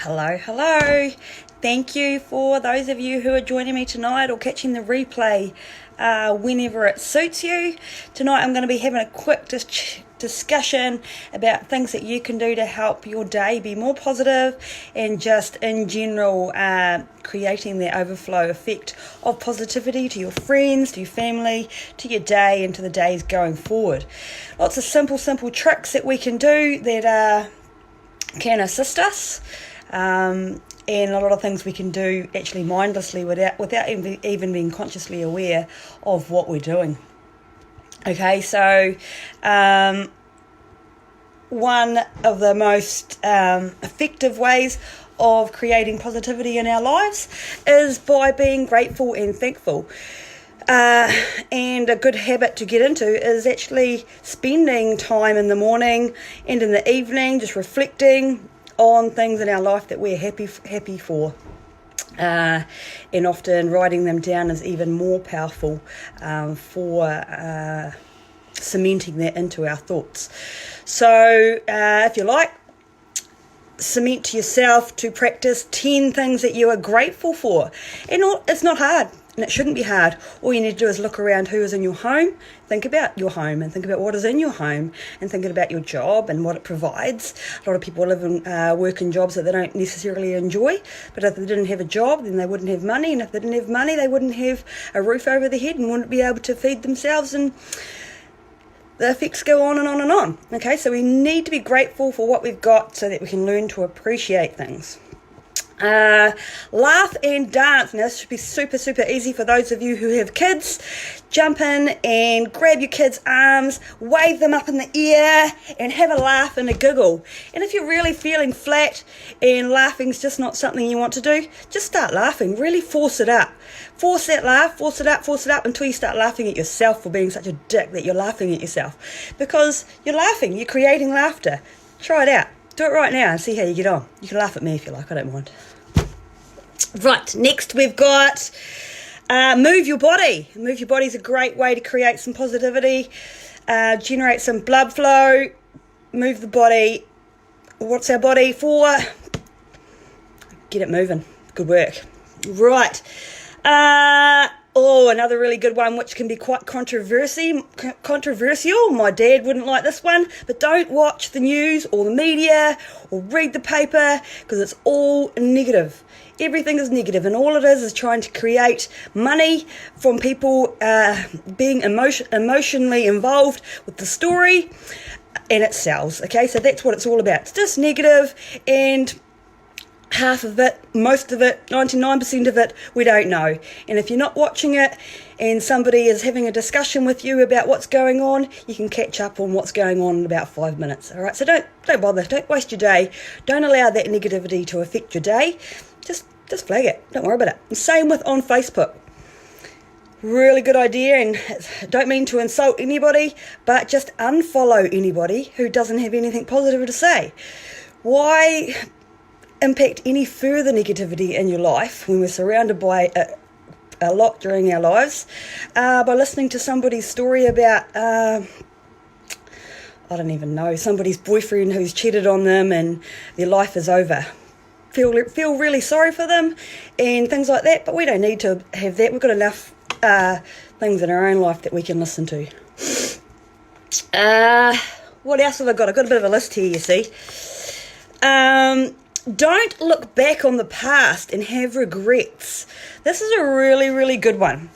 Hello, hello. Thank you for those of you who are joining me tonight or catching the replay whenever it suits you. Tonight I'm going to be having a quick discussion about things that you can do to help your day be more positive and just in general creating the overflow effect of positivity to your friends, to your family, to your day and to the days going forward. Lots of simple tricks that we can do that can assist us. And a lot of things we can do actually mindlessly without even being consciously aware of what we're doing. Okay, so one of the most effective ways of creating positivity in our lives is by being grateful and thankful. And a good habit to get into is actually spending time in the morning and in the evening just reflecting on things in our life that we're happy for. And often writing them down is even more powerful for cementing that into our thoughts. So if you like, cement to yourself to practice 10 things that you are grateful for. And it's not hard. And it shouldn't be hard. All you need to do is look around who is in your home, think about your home and think about what is in your home and thinking about your job and what it provides. A lot of people live and work in jobs that they don't necessarily enjoy, but if they didn't have a job, then they wouldn't have money, and if they didn't have money, they wouldn't have a roof over their head and wouldn't be able to feed themselves, and the effects go on and on and on. Okay, so we need to be grateful for what we've got so that we can learn to appreciate things. Laugh and dance. Now this should be super easy for those of you who have kids. Jump in and grab your kids' arms, wave them up in the air and have a laugh and a giggle. And if you're really feeling flat and laughing's just not something you want to do, just start laughing. Really force it up. Force that laugh, force it up until you start laughing at yourself for being such a dick that you're laughing at yourself. Because you're laughing, you're creating laughter. Try it out. Do it right now and see how you get on. You can laugh at me if you like, I don't mind. Right, next we've got move your body. Move your body is a great way to create some positivity, generate some blood flow. Move the body. What's our body for? Get it moving. Good work. Right. Another really good one, which can be quite controversial. My dad wouldn't like this one, but don't watch the news or the media or read the paper because it's all negative. Everything is negative, and all it is trying to create money from people being emotionally involved with the story, and it sells. Okay, so that's what it's all about. It's just negative, and half of it, most of it, 99% of it, we don't know. And if you're not watching it and somebody is having a discussion with you about what's going on, you can catch up on what's going on in about 5 minutes. All right, so don't bother. Don't waste your day. Don't allow that negativity to affect your day. Just flag it. Don't worry about it. And same with on Facebook. Really good idea, and don't mean to insult anybody, but just unfollow anybody who doesn't have anything positive to say. Why impact any further negativity in your life when we're surrounded by a lot during our lives by listening to somebody's story about I don't even know, somebody's boyfriend who's cheated on them and their life is over. Feel really sorry for them and things like that, but we don't need to have that. We've got enough things in our own life that we can listen to. What else have I got? I've got a bit of a list here, you see. Don't look back on the past and have regrets. This is a really good one.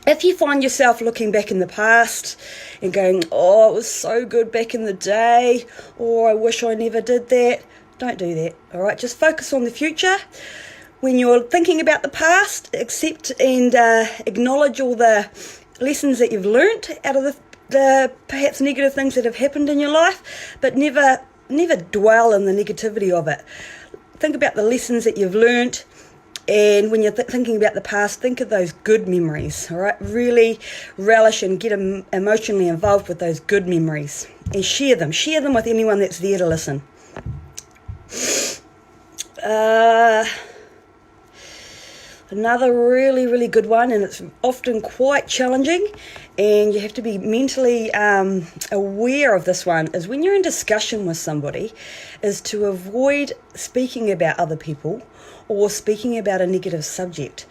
If you find yourself looking back in the past and going, oh, it was so good back in the day, or I wish I never did that, don't do that. All right, just focus on the future. When you're thinking about the past, accept and acknowledge all the lessons that you've learnt out of the perhaps negative things that have happened in your life, but never dwell in the negativity of it. Think about the lessons that you've learnt, and when you're thinking about the past, think of those good memories, all right? Really relish and get emotionally involved with those good memories and share them with anyone that's there to listen. Another really, really good one, and it's often quite challenging, and you have to be mentally aware of this one, is when you're in discussion with somebody, is to avoid speaking about other people or speaking about a negative subject.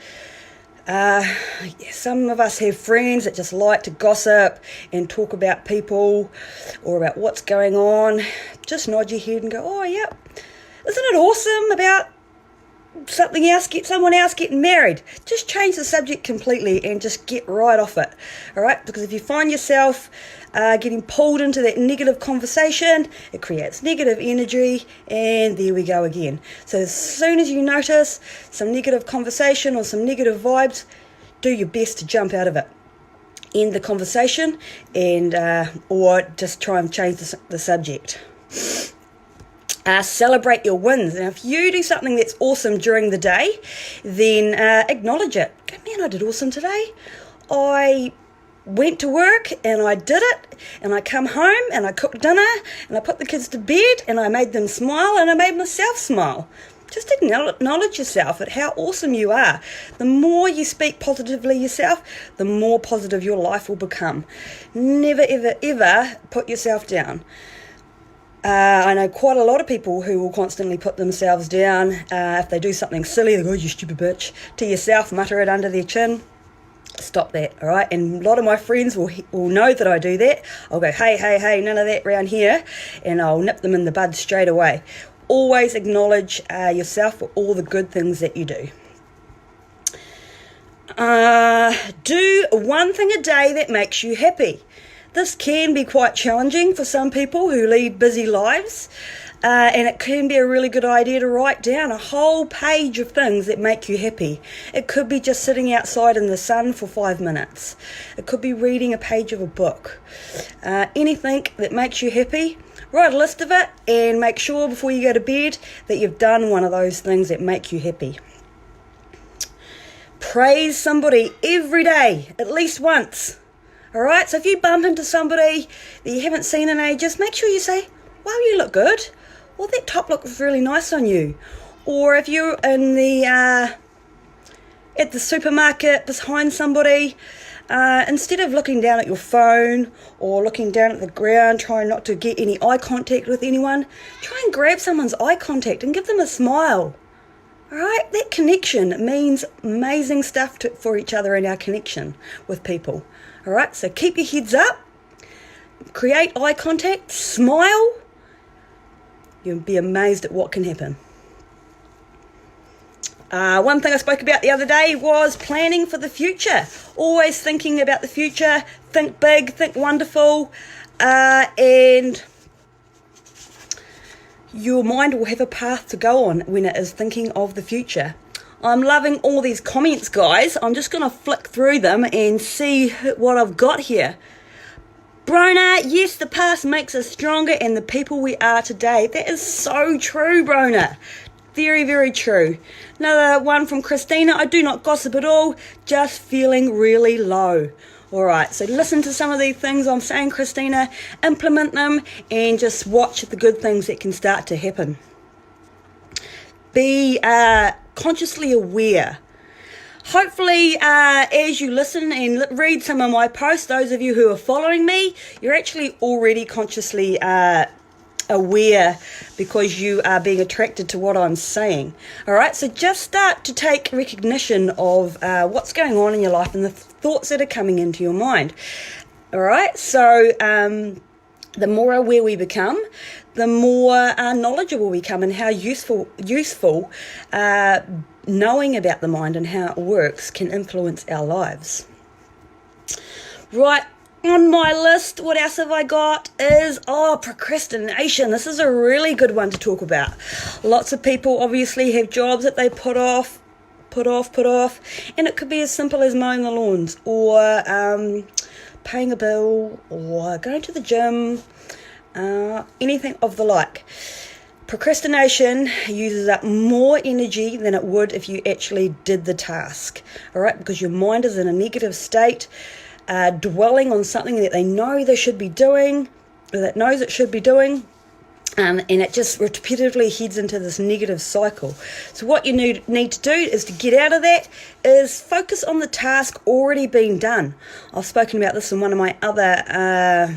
Some of us have friends that just like to gossip and talk about people or about what's going on. Just nod your head and go, oh, yeah, isn't it awesome about someone else getting married? Just change the subject completely and just get right off it. All right, because if you find yourself getting pulled into that negative conversation, it creates negative energy, and there we go again. So as soon as you notice some negative conversation or some negative vibes, do your best to jump out of it, end the conversation, and or just try and change the subject. Celebrate your wins. Now, if you do something that's awesome during the day, then acknowledge it. Go, man, I did awesome today. I went to work and I did it, and I come home and I cooked dinner and I put the kids to bed and I made them smile and I made myself smile. Just acknowledge yourself at how awesome you are. The more you speak positively yourself, the more positive your life will become. Never, ever, ever put yourself down. I know quite a lot of people who will constantly put themselves down. If they do something silly, they go, you stupid bitch, to yourself, mutter it under their chin. Stop that, all right? And a lot of my friends will know that I do that. I'll go, hey, none of that round here, and I'll nip them in the bud straight away. Always acknowledge yourself for all the good things that you do. Do one thing a day that makes you happy. This can be quite challenging for some people who lead busy lives, and it can be a really good idea to write down a whole page of things that make you happy. It could be just sitting outside in the sun for 5 minutes. It could be reading a page of a book. Anything that makes you happy, write a list of it and make sure before you go to bed that you've done one of those things that make you happy. Praise somebody every day, at least once. All right, so if you bump into somebody that you haven't seen in ages, make sure you say, wow, you look good. Well, that top looks really nice on you. Or if you're in at the supermarket behind somebody, instead of looking down at your phone or looking down at the ground, trying not to get any eye contact with anyone, try and grab someone's eye contact and give them a smile. All right, that connection means amazing stuff for each other in our connection with people. All right, so keep your heads up, create eye contact, smile. You'll be amazed at what can happen. One thing I spoke about the other day was planning for the future. Always thinking about the future. Think big, think wonderful, and your mind will have a path to go on when it is thinking of the future. I'm loving all these comments, guys. I'm just going to flick through them and see what I've got here. Brona, yes, the past makes us stronger and the people we are today. That is so true, Brona. Very, very true. Another one from Christina. I do not gossip at all, just feeling really low. All right, so listen to some of these things I'm saying, Christina, implement them, and just watch the good things that can start to happen. Be consciously aware. Hopefully, as you listen and read some of my posts, those of you who are following me, you're actually already consciously aware because you are being attracted to what I'm saying. All right, so just start to take recognition of what's going on in your life and the thoughts that are coming into your mind. All right, so the more aware we become, the more knowledgeable we become, and how useful knowing about the mind and how it works can influence our lives. Right, on my list, what else have I got is, procrastination. This is a really good one to talk about. Lots of people obviously have jobs that they put off, and it could be as simple as mowing the lawns, or paying a bill, or going to the gym, anything of the like. Procrastination uses up more energy than it would if you actually did the task, all right, because your mind is in a negative state, dwelling on something that they know they should be doing, or that knows it should be doing, And it just repetitively heads into this negative cycle. So what you need to do is to get out of that is focus on the task already being done. I've spoken about this in one of my other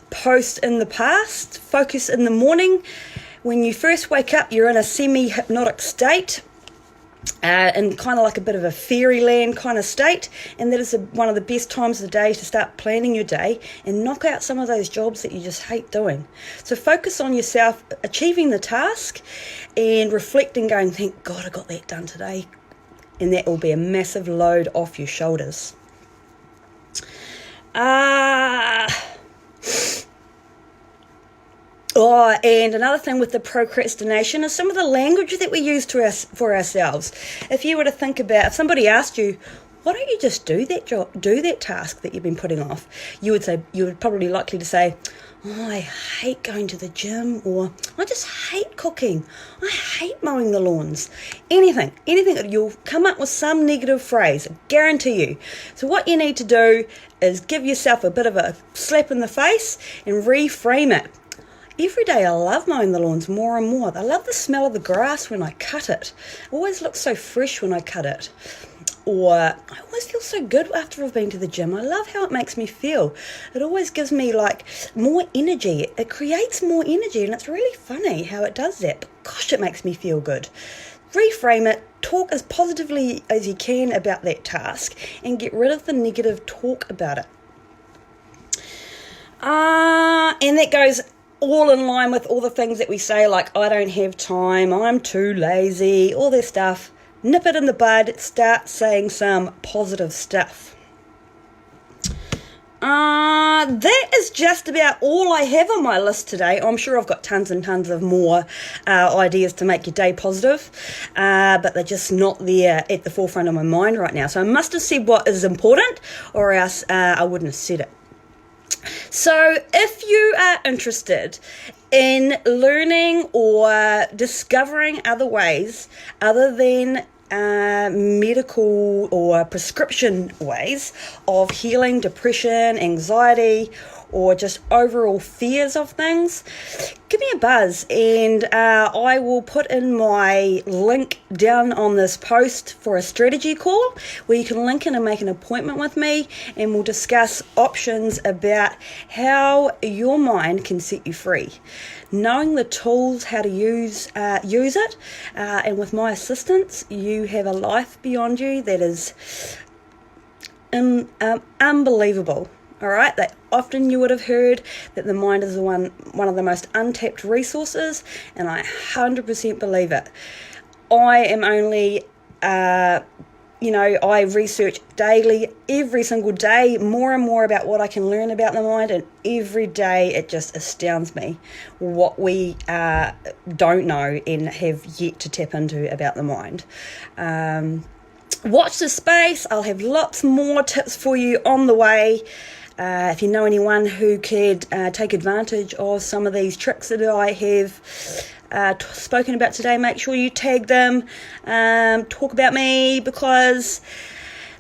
posts in the past. Focus in the morning. When you first wake up, you're in a semi-hypnotic state. And kind of like a bit of a fairyland kind of state, and that is one of the best times of the day to start planning your day and knock out some of those jobs that you just hate doing. So focus on yourself achieving the task and reflecting, going, thank God I got that done today, and that will be a massive load off your shoulders. Oh, and another thing with the procrastination is some of the language that we use for ourselves. If you were to think about, if somebody asked you, why don't you just do that job, do that task that you've been putting off? You would probably likely to say, oh, I hate going to the gym, or I just hate cooking. I hate mowing the lawns. Anything, you'll come up with some negative phrase, I guarantee you. So what you need to do is give yourself a bit of a slap in the face and reframe it. Every day I love mowing the lawns more and more. I love the smell of the grass when I cut it. It always looks so fresh when I cut it. Or I always feel so good after I've been to the gym. I love how it makes me feel. It always gives me like more energy. It creates more energy, and it's really funny how it does that. But gosh, it makes me feel good. Reframe it. Talk as positively as you can about that task and get rid of the negative talk about it. And that goes all in line with all the things that we say, like, I don't have time, I'm too lazy, all this stuff. Nip it in the bud, start saying some positive stuff. That is just about all I have on my list today. I'm sure I've got tons and tons of more ideas to make your day positive, but they're just not there at the forefront of my mind right now. So I must have said what is important, or else I wouldn't have said it. So if you are interested in learning or discovering other ways other than medical or prescription ways of healing depression, anxiety, or just overall fears of things, give me a buzz, and I will put in my link down on this post for a strategy call where you can link in and make an appointment with me, and we'll discuss options about how your mind can set you free. Knowing the tools, how to use it, and with my assistance, you have a life beyond you that is unbelievable. All right, that often you would have heard that the mind is one of the most untapped resources, and I 100% believe it. I am only, I research daily, every single day, more and more about what I can learn about the mind, and every day it just astounds me what we don't know and have yet to tap into about the mind. Watch this space. I'll have lots more tips for you on the way. If you know anyone who could take advantage of some of these tricks that I have spoken about today, make sure you tag them, talk about me, because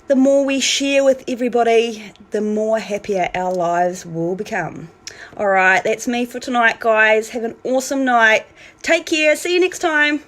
the more we share with everybody, the more happier our lives will become. All right, that's me for tonight, guys. Have an awesome night. Take care. See you next time.